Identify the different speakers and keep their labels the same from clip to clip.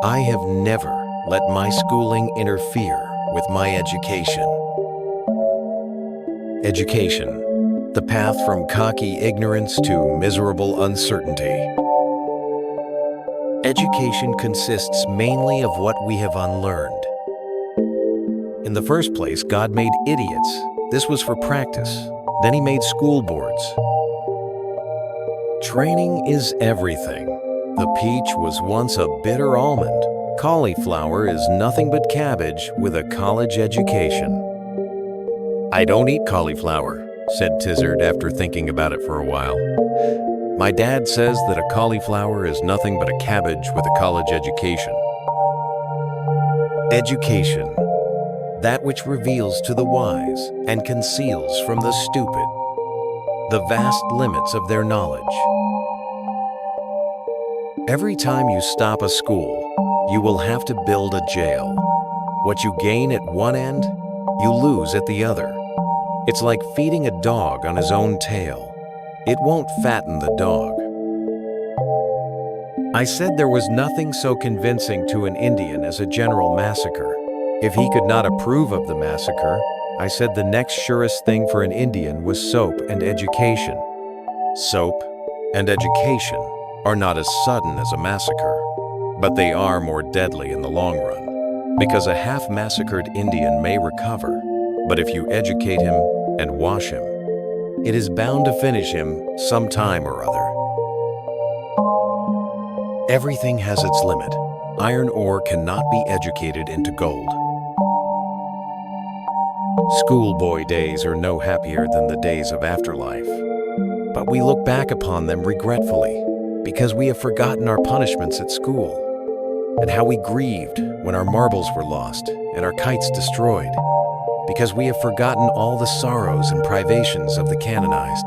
Speaker 1: I have never let my schooling interfere with my education. Education, the path from cocky ignorance to miserable uncertainty. Education consists mainly of what we have unlearned. In the first place, God made idiots. This was for practice. Then He made school boards. Training is everything. The peach was once a bitter almond. Cauliflower is nothing but cabbage with a college education. "I don't eat cauliflower," said Tizard after thinking about it for a while. "My dad says that a cauliflower is nothing but a cabbage with a college education." Education, that which reveals to the wise and conceals from the stupid the vast limits of their knowledge. Every time you stop a school, you will have to build a jail. What you gain at one end, you lose at the other. It's like feeding a dog on his own tail. It won't fatten the dog. I said there was nothing so convincing to an Indian as a general massacre. If he could not approve of the massacre, I said the next surest thing for an Indian was soap and education. Soap and education are not as sudden as a massacre, but they are more deadly in the long run, because a half-massacred Indian may recover, but if you educate him and wash him, it is bound to finish him sometime or other. Everything has its limit. Iron ore cannot be educated into gold. Schoolboy days are no happier than the days of afterlife, but we look back upon them regretfully because we have forgotten our punishments at school and how we grieved when our marbles were lost and our kites destroyed, because we have forgotten all the sorrows and privations of the canonized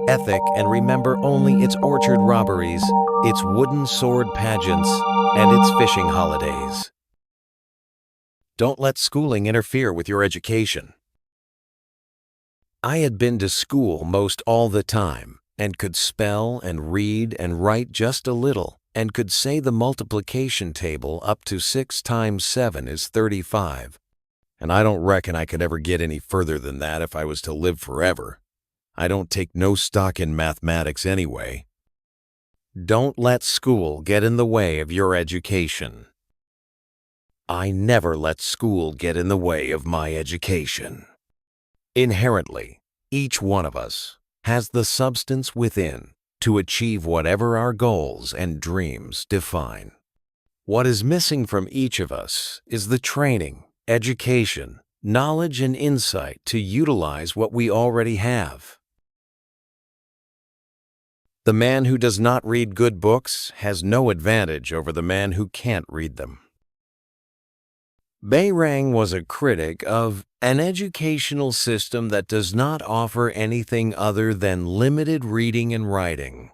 Speaker 1: ethic and remember only its orchard robberies, its wooden sword pageants, and its fishing holidays. Don't let schooling interfere with your education. I had been to school most all the time and could spell and read and write just a little and could say the multiplication table up to 6 times 7 is 35. And I don't reckon I could ever get any further than that if I was to live forever. I don't take no stock in mathematics anyway. Don't let school get in the way of your education. I never let school get in the way of my education. Inherently, each one of us has the substance within to achieve whatever our goals and dreams define. What is missing from each of us is the training, education, knowledge, and insight to utilize what we already have. The man who does not read good books has no advantage over the man who can't read them. Behrang was a critic of an educational system that does not offer anything other than limited reading and writing.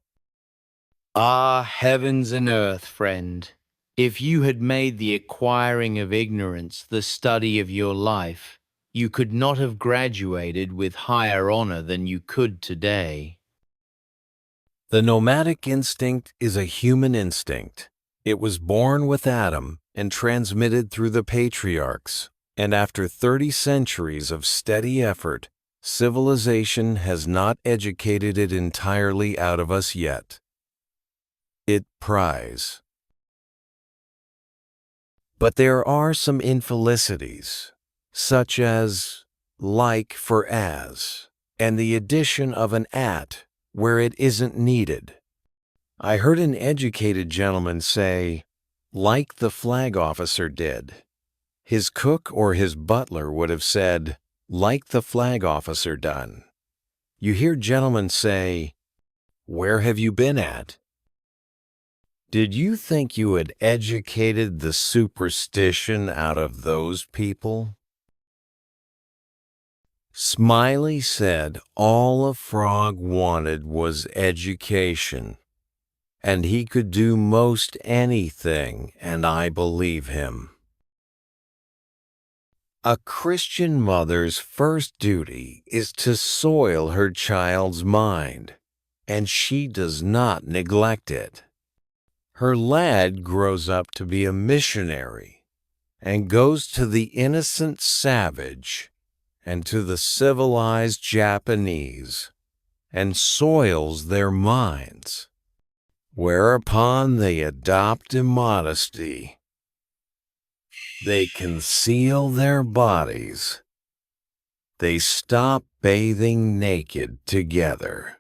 Speaker 2: Ah, heavens and earth, friend! If you had made the acquiring of ignorance the study of your life, you could not have graduated with higher honor than you could today.
Speaker 1: The nomadic instinct is a human instinct. It was born with Adam and transmitted through the patriarchs, and after 30 centuries of steady effort, civilization has not educated it entirely out of us yet. It pries. But there are some infelicities, such as like for as, and the addition of an at where it isn't needed. I heard an educated gentleman say, like the flag officer did. His cook or his butler would have said, like the flag officer done. You hear gentlemen say, where have you been at? Did you think you had educated the superstition out of those people? Smiley said all a frog wanted was education, and he could do most anything, and I believe him. A Christian mother's first duty is to soil her child's mind, and she does not neglect it. Her lad grows up to be a missionary and goes to the innocent savage and to the civilized Japanese and soils their minds, whereupon they adopt immodesty. They conceal their bodies. They stop bathing naked together.